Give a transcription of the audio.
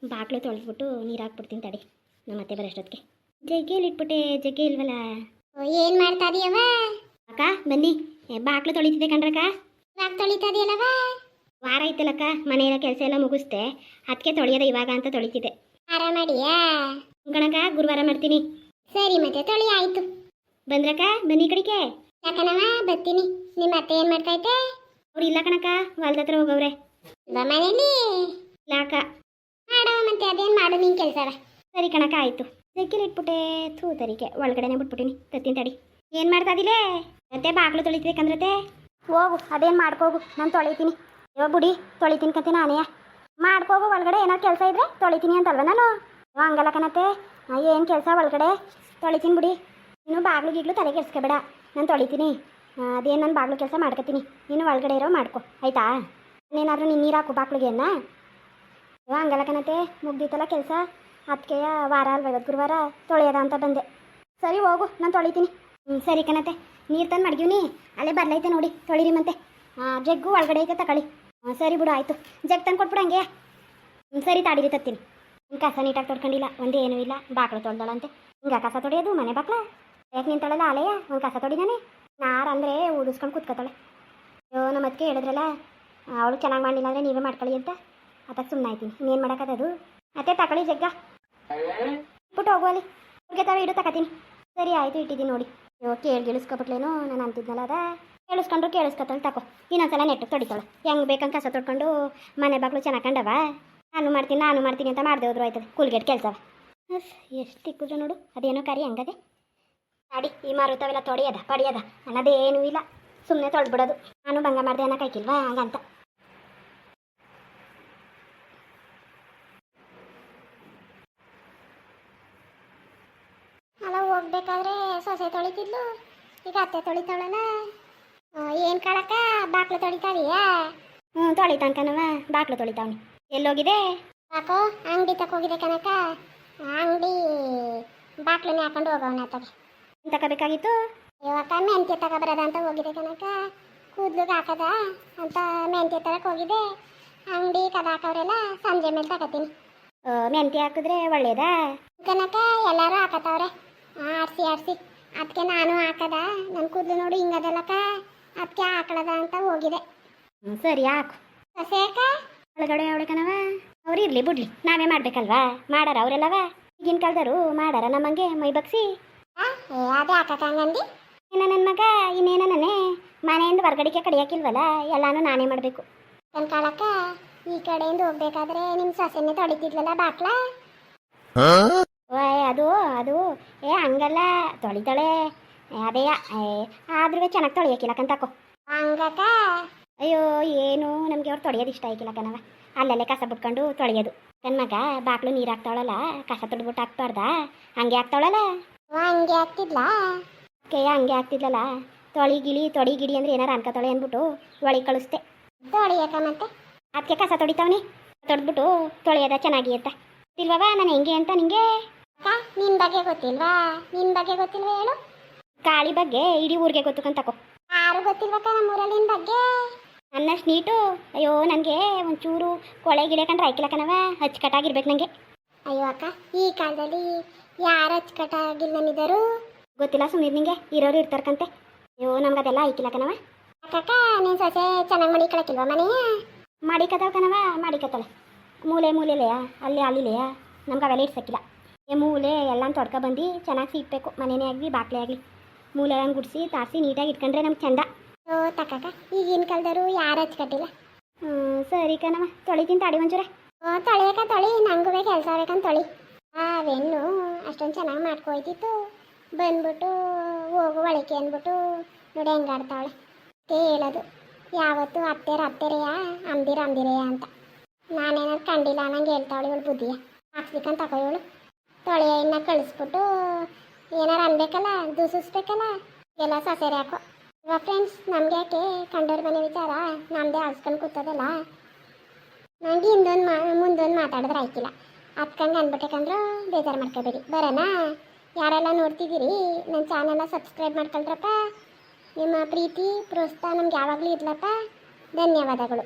ಬಾಕ್ಲು ತೊಳೆದ್ಬಿಟ್ಟು ನೀರು ಹಾಕ್ಬಿಡ್ತೀನಿ ತಡಿ ನಮ್ಮ ಅತ್ತೆ ಬರೋಷ್ಟೊತ್ತಿಗೆ. ಜಗ್ಗೇಲಿ ಇಟ್ಬಿಟ್ಟೆ, ಜಗ್ಗೆ ಇಲ್ವಲ್ಲ. ಏನ್ ಮಾಡ್ತಾ ಇದೀಯವ? ಅಕ್ಕ ಬನ್ನಿ, ಬಾಕ್ಲು ತೊಳಿತಿದ್ದೆ ಕಣ್ರಕ್ಕ. ಇವಾಗ ತೊಳಿತಾ ಇದೆಯಲ್ಲವ? ವಾರ ಐತಲಕ್ಕ, ಮನೆಯ ಕೆಲಸ ಎಲ್ಲ ಮುಗಿಸ್ದೆ, ಅದಕ್ಕೆ ತೊಳೆಯೋದ ಇವಾಗ ಅಂತ ತೊಳಿತಿದ್ದೆ. ಆರಾಮಾಡಿಯಾ? ಕಣಕ್ಕ, ಗುರುವಾರ ಮಾಡ್ತೀನಿ. ಸರಿ ಮತ್ತೆ ತೊಳಿ ಆಯ್ತು. ಬಂದ್ರಕ್ಕ, ಬನ್ನಿ ಕಡಿಕೆ. ಯಾಕನವ ಬರ್ತೀನಿ. ನಿಮ್ಮ ಅತ್ತೆ ಏನ್ ಮಾಡ್ತಾ ಐತೆ? ಅವ್ರು ಇಲ್ಲ ಕಣಕ್ಕ, ಹೊಲ್ದ ಹತ್ರ ಹೋಗವ್ರೆ. ಮನೇಲಿ ಇಲ್ಲ ಅಕ್ಕ. ಮಾಡವ ಮತ್ತೆ, ಅದೇನ್ ಮಾಡು ನಿನ್ ಕೆಲ್ಸವ. ಸರಿ ಕಣಕ್ಕ, ಆಯ್ತು. ಜಗ್ಗಿಲಿ ಇಟ್ಬಿಟ್ಟೆ, ಥೂ ತರಿಕೆ ಒಳಗಡೆನೆ ಬಿಟ್ಬಿಟ್ಟಿನಿ. ತತ್ತೀನಿ ತಡಿ. ಏನು ಮಾಡ್ತಾ ಇದಿಲ್ಲ ಮತ್ತೆ? ಬಾಕ್ಲು ತೊಳಿತಿಬೇಕಂದ್ರತೆ ಹೋಗು, ಅದೇನು ಮಾಡ್ಕೋಗು, ನಾನು ತೊಳಿತೀನಿ. ಇವಾಗ ಬುಡಿ ತೊಳಿತೀನಿ ಕತೆ ನಾನೇ. ಮಾಡ್ಕೋಗು, ಒಳಗಡೆ ಏನಾರು ಕೆಲಸ ಇದ್ರೆ ತೊಳಿತೀನಿ ಅಂತಲ್ವ ನಾನು. ಹಂಗಲ್ಲ ಕಣತೆ, ಏನು ಕೆಲಸ ಒಳಗಡೆ ತೊಳಿತೀನಿ ಬಿಡಿ. ನೀನು ಬಾಗ್ಲು ಗೀಗ್ಲು ತಲೆ ಕೆಡ್ಸ್ಕೊಬೇಡ, ನಾನು ತೊಳಿತೀನಿ. ಅದೇನು ನಾನು ಬಾಗ್ಲು ಕೆಲಸ ಮಾಡ್ಕೊತೀನಿ, ನೀನು ಒಳಗಡೆ ಇರೋ ಮಾಡ್ಕೊ ಆಯಿತಾ. ನೀನಾದರೂ ನೀನು ನೀರು ಹಾಕು ಬಾಗ್ಲಿಗೆ ಅನ್ನ. ಹಂಗಲ್ಲ ಕಣತೆ, ಮುಗ್ದಿತ್ತಲ್ಲ ಕೆಲಸ, ಅದಕ್ಕೆ ವಾರ ಅಲ್ವ ಇವತ್ತು ಗುರುವಾರ, ತೊಳೆಯೋದ ಅಂತ ಬಂದೆ. ಸರಿ ಹೋಗು, ನಾನು ತೊಳಿತೀನಿ. ಸರಿ ಕಣತೆ, ನೀರು ತಂದು ಮಡಗಿವ್ನಿ, ಅಲ್ಲೇ ಬರಲೈತೆ ನೋಡಿ, ತೊಳಿರಿ ಮತ್ತೆ. ಜಗ್ಗು ಒಳಗಡೆ ಐತೆ ತಗೊಳ್ಳಿ. ಸರಿ ಬಿಡು, ಆಯಿತು. ಜಗ್ ತಂದು ಕೊಟ್ಬಿಡು ಹಂಗೆ. ಸರಿ ತಾಡಿರಿ ತತ್ತೀನಿ. ಕಸ ನೀಟಾಗಿ ತೊಡ್ಕೊಂಡಿಲ್ಲ, ಒಂದೇನೂ ಇಲ್ಲ. ಬಾಕ್ಲು ತೊಳ್ದಳಂತೆ. ಹಿಂಗೆ ಕಸ ತೊಳೆಯೋದು ಮನೆ ಬಾಕ್ಲ? ಯಾಕೆ ನೀನು ತೊಳೆಲ್ಲ ಅಲೆಯ? ಒಂದು ಕಸ ತೊಡಿದಾನೆ ನಾರು ಅಂದರೆ ಊದಿಸ್ಕೊಂಡು ಕೂತ್ಕೊತಾಳೆ. ಅಯ್ಯೋ ನಮ್ಮ ಅದಕ್ಕೆ ಹೇಳಿದ್ರಲ್ಲ, ಅವಳು ಚೆನ್ನಾಗಿ ಮಾಡಲಿಲ್ಲ ಅಂದರೆ ನೀವೇ ಮಾಡ್ಕೊಳ್ಳಿ ಅಂತ, ಅದಕ್ಕೆ ಸುಮ್ಮನೆ ಆಯ್ತೀನಿ. ಇನ್ನೇನು ಮಾಡೋಕ್ಕದು. ಮತ್ತೆ ತಗೊಳ್ಳಿ ಜಗ್ಗ, ಬಿಟ್ಟು ಹೋಗುವಲ್ಲಿ ಹುಡುಗೆ ತಾವ ಇಡು ತಗೋತೀನಿ. ಸರಿ ಆಯಿತು, ಇಟ್ಟಿದ್ದೀನಿ ನೋಡಿ. ಅಯ್ಯೋ ಕೇಳಿಸ್ಕೊಬಿಟ್ಲೇನೋ ನಾನು ಅಂತಿದ್ನಲ್ಲ, ಅದ ಕೇಳಿಸ್ಕೊಂಡ್ರು ಕೇಳಿಸ್ಕೊತಾಳೆ. ತಗೋ, ಇನ್ನೊಂದ್ಸಲ ನೆಟ್ಟು ತೊಡಿತಾಳೆ. ಹೆಂಗೆ ಬೇಕಂಗೆ ಕಸ ತೊಡ್ಕೊಂಡು ಮನೆ ಬಾಗ್ಲು ಚೆನ್ನಾಗಂಡವ. ನಾನು ಮಾಡ್ತೀನಿ ಅಂತ ಮಾಡದೆ ಹೋದ್ರು ಆಯ್ತದೆ, ಕೂಲ್ಗೆಟ್ ಕೆಲಸವ. ಎಷ್ಟು ತಿಕ್ಕಿದ್ರು ನೋಡು, ಅದೇನೋ ಕರಿ ಹಂಗದೆ. ಅಡಿ ಈ ಮಾರುತ್ತವೆಲ್ಲ ತೊಳೆಯದ ಪಡಿಯದ ಅನ್ನೋದೇನೂ ಇಲ್ಲ, ಸುಮ್ಮನೆ ತೊಳೆದ್ಬಿಡೋದು. ನಾನು ಭಂಗ ಮಾಡಿದೆ ಅನ್ನೋ ಕೈಕಿಲ್ವಾ ಹಂಗಂತ. ಅಲ್ಲ ಹೋಗ್ಬೇಕಾದ್ರೆ ಸೊಸೆ ತೊಳಿತಿದ್ಲು, ಈಗ ಅತ್ತೆ ತೊಳಿತಾಳಲ್ಲ. ಏನು ಕಳಕ ಬಾಕ್ಲು ತೊಳಿತಾವಿಯಾ? ತೊಳಿತಾನ ಕಣವ, ಬಾಕ್ಲು ತೊಳಿತಾವನಿ. ಎಲ್ಲೋಗಿದೆ? ಯಾಕೋ ಅಂಗಡಿ ತಕೋಗಿದೆ ಕನಕ. ಅಂಗಡಿ ಬಾಕ್ಲನ್ನ ಹಾಕೊಂಡು ಹೋಗವನ ತಗೆ. ತಗೋಬೇಕಾಗಿತ್ತು. ಇವಾಗ ಮೆಂತ್ಯ ತಗೊಬರದ ಅಂತ ಹೋಗಿದೆ ಕನಕ. ಕೂದ್ಲಿಗೆ ಹಾಕದ ಅಂತ ಮೆಂತ್ಯ ತರಕ್ಕೆ ಹೋಗಿದೆ. ಅಂಗಡಿ ಕದ ಹಾಕವ್ರೆಲ್ಲ, ಸಂಜೆ ಮೇಲೆ ತಗೋತೀನಿ. ಮೆಂತ್ಯ ಹಾಕಿದ್ರೆ ಒಳ್ಳೇದಾ ಕನಕ? ಎಲ್ಲರೂ ಹಾಕತ್ತವ್ರೆ ಆರಿಸಿ ಅದಕ್ಕೆ ನಾನು ಹಾಕದ. ನನ್ನ ಕೂದಲು ನೋಡಿ ಹಿಂಗದಲ್ಲಕ್ಕ, ಅದಕ್ಕೆ ಹಾಕಳದ ಅಂತ ಹೋಗಿದೆ. ಸರಿ ಹಾಕು. ಸೊಸೆಕ ಒಳಗಡೆ ಅವಳೆ ಕಣವ. ಅವ್ರು ಇರ್ಲಿ ಬಿಡ್ಲಿ, ನಾವೇ ಮಾಡ್ಬೇಕಲ್ವಾ? ಮಾಡಾರ ಅವರೆಲ್ಲವ, ಈಗಿನ ಕಾಲದವರು ಮಾಡಾರ ನಮ್ಮಂಗೆ ಮೈ ಬಗ್ಸಿ. ಅದೇ ಹಾಕಂಗಂದು ಇನ್ನು ನನ್ನ ಮಗ ಇನ್ನೇನ ನಾನೇ ಮನೆಯಿಂದ ಹೊರ್ಗಡಿಕೆ ಕಡಿಯಾಕಿಲ್ವಲ್ಲ, ಎಲ್ಲಾನು ನಾನೇ ಮಾಡಬೇಕು. ನನ್ನ ಕಾಲಕ್ಕ ಈ ಕಡೆಯಿಂದ ಹೋಗ್ಬೇಕಾದ್ರೆ ನಿಮ್ಮ ಸೊಸೆನೇ ತೊಳಿತಿದ್ಲಲ್ಲ ಬಾಕ್ಲ. ಅದು ಅದು ಹಂಗಲ್ಲ, ತೊಳಿತಾಳೆ ಅದೇ. ಆದ್ರೂ ಚೆನ್ನಾಗಿ ತೊಳಿಯಾಕಿಲ್ಲಕಂತಾಕೋ ಹಂಗಕ್ಕ. ಅಯ್ಯೋ ಏನು ನಮಗೆ ಅವ್ರು ತೊಳೆಯೋದು ಇಷ್ಟ ಆಯ್ಕಿಲ್ಲ ಕಣವ. ಅಲ್ಲಲ್ಲೇ ಕಸ ಬಿಟ್ಕೊಂಡು ತೊಳೆಯೋದು. ನನ್ನ ಮಗ ಬಾಕ್ಲು ನೀರು ಹಾಕ್ತಾವಳಲ್ಲ, ಕಸ ತೊಡ್ಬಿಟ್ಟು ಹಾಕ್ಬಾರ್ದಾ? ಹಂಗೆ ಹಾಕ್ತಾವಳಲ್ಲ. ಹಂಗೆ ಆಗ್ತಿದ್ಲಾ? ಹಂಗೆ ಆಗ್ತಿದ್ಲಲ್ಲ. ತೊಡಿ ಗಿಡಿ ಅಂದ್ರೆ ಏನಾರು ಅನ್ಕೋತಾಳೆ ಅಂದ್ಬಿಟ್ಟು ಒಳಗೆ ಕಳಿಸ್ತೆ. ತೊಳಿಯಕ ಮತ್ತೆ ಅದಕ್ಕೆ ಕಸ ತೊಡಿತಾವನಿ. ತೊಡ್ಬಿಟ್ಟು ತೊಳೆಯೋದ ಚೆನ್ನಾಗಿ ಅಂತ ಇಲ್ವವ ನಾನು ಹೆಂಗೆ ಅಂತ ನಿಂಗೆ. ನಿನ್ ಬಗ್ಗೆ ಗೊತ್ತಿಲ್ವಾ? ಹೇಳು. ಕಾಳಿ ಬಗ್ಗೆ ಇಡೀ ಊರಿಗೆ ಗೊತ್ತುಕಂತಕೋ. ಯಾರು ಗೊತ್ತಿಲ್ವಕ್ಕ ನಮ್ಮೂರಲ್ಲಿ ನಿನ್ ಬಗ್ಗೆ? ಅನ್ನಷ್ಟು ನೀಟು. ಅಯ್ಯೋ ನನಗೆ ಒಂಚೂರು ಕೊಳೆ ಗಿಳೆ ಕಂಡ್ರೆ ಆಯ್ಕಿಲ್ಲ ಕಣವ, ಅಚ್ಚುಕಟ್ಟಾಗಿರ್ಬೇಕು ನನಗೆ. ಅಯ್ಯೋ ಅಕ್ಕ, ಈ ಕಾಲದಲ್ಲಿ ಯಾರು ಅಚ್ಚುಕಟ್ಟಾಗಿಲ್ಲನಿದ್ದರು? ಗೊತ್ತಿಲ್ಲ ಸುಮ್ಮನೆ ನಿಂಗೆ, ಇರೋರು ಇರ್ತಾರ್ಕಂತೆ. ಅಯ್ಯೋ ನಮ್ಗೆ ಅದೆಲ್ಲ ಆಯ್ಕಿಲ್ಲ ಕಣವ. ಅಕ್ಕ ನೀನು ಸೊಸೆ ಚೆನ್ನಾಗಿ ಮಡಿಕೊಳಕಿಲ್ವಾ ಮನೆಯ? ಮಾಡಿಕತಾವ ಕಣವ, ಮಾಡಿಕತ್ತಾಳೆ. ಮೂಲೆಲೆಯಾ ಅಲ್ಲಿಲೆಯಾ ನಮ್ಗೆ ಅವೆಲ್ಲ ಇಡ್ಸಕ್ಕಿಲ್ಲ. ಮೂಲೆ ಎಲ್ಲ ತೊಡ್ಕೊಬಂದು ಚೆನ್ನಾಗಿ ಸಿಗ್ಬೇಕು. ಮನೆಯೇ ಆಗಲಿ ಬಾಕ್ಲೇ ಆಗಲಿ ಮೂಲೆ ಹಂಗೆ ಗುಡಿಸಿ ತಾರಿಸಿ ನೀಟಾಗಿ ಇಟ್ಕೊಂಡ್ರೆ ನಮ್ಗೆ ಚಂದ. ಓ ತಕ್ಕ, ಈಗಿನ ಕಾಲದವರು ಯಾರು ಹಚ್ಕಟ್ಟಿಲ್ಲ. ಸರಿ ಕಣವ, ತೊಳಿತೀನಿ ತಾಡಿ ಒಂಚೂರ. ತೊಳಿಯಕ ತೊಳಿ, ನಂಗೂ ಕೆಲಸ ಬೇಕಂತ ತೊಳಿ. ಅವೆನ್ನು ಅಷ್ಟೊಂದು ಚೆನ್ನಾಗಿ ಮಾಡ್ಕೊಯ್ತಿತ್ತು, ಬಂದ್ಬಿಟ್ಟು ಹೋಗು ಒಳಕೆ ಅಂದ್ಬಿಟ್ಟು ನೋಡಿ ಹೆಂಗಾಡ್ತಾವಳೆ. ಹೇಳೋದು ಯಾವತ್ತು ಅತ್ತೆರೆಯ ಅಂದಿರೆಯ ಅಂತ. ನಾನೇನಾದ್ರು ಕಂಡಿಲ್ಲ ನಂಗೆ ಹೇಳ್ತಾವಳೆ ಇವಳು ಬುದ್ಧಿಯ. ಹಾಕ್ಸ್ಬೇಕಂತ ತಗೋ ಇವಳು. ತೊಳೆಯ ಇನ್ನ ಕಳಿಸ್ಬಿಟ್ಟು ಏನಾರು ಅನ್ಬೇಕಲ್ಲ, ದೂಸಿಸ್ಬೇಕಲ್ಲ, ಎಲ್ಲ ಸೊಸೆರೆ ಹಾಕೋ. ಇವಾಗ ಫ್ರೆಂಡ್ಸ್, ನಮ್ಗೆ ಯಾಕೆ ಕಂಡೋರ್ ಮನೆ ವಿಚಾರ ನಮ್ಮದೇ ಆಡ್ಸ್ಕೊಂಡು ಕೂತದಲ್ಲ. ನನಗೆ ಮುಂದೊಂದು ಮಾತಾಡಿದ್ರೆ ಆಯ್ಕಿಲ್ಲ. ಅದಕ್ಕಂಗೆ ಅನ್ಬಿಟ್ಟೇಕಂದ್ರೆ ಬೇಜಾರು ಮಾಡ್ಕೋಬೇಡಿ. ಬರೋಣ. ಯಾರೆಲ್ಲ ನೋಡ್ತಿದ್ದೀರಿ ನನ್ನ ಚಾನೆಲ್ನ ಸಬ್ಸ್ಕ್ರೈಬ್ ಮಾಡ್ಕೊಳ್ರಪ್ಪ. ನಿಮ್ಮ ಪ್ರೀತಿ ಪ್ರೋತ್ಸಾಹ ನಮ್ಗೆ ಯಾವಾಗಲೂ ಇರ್ಲಪ್ಪ. ಧನ್ಯವಾದಗಳು.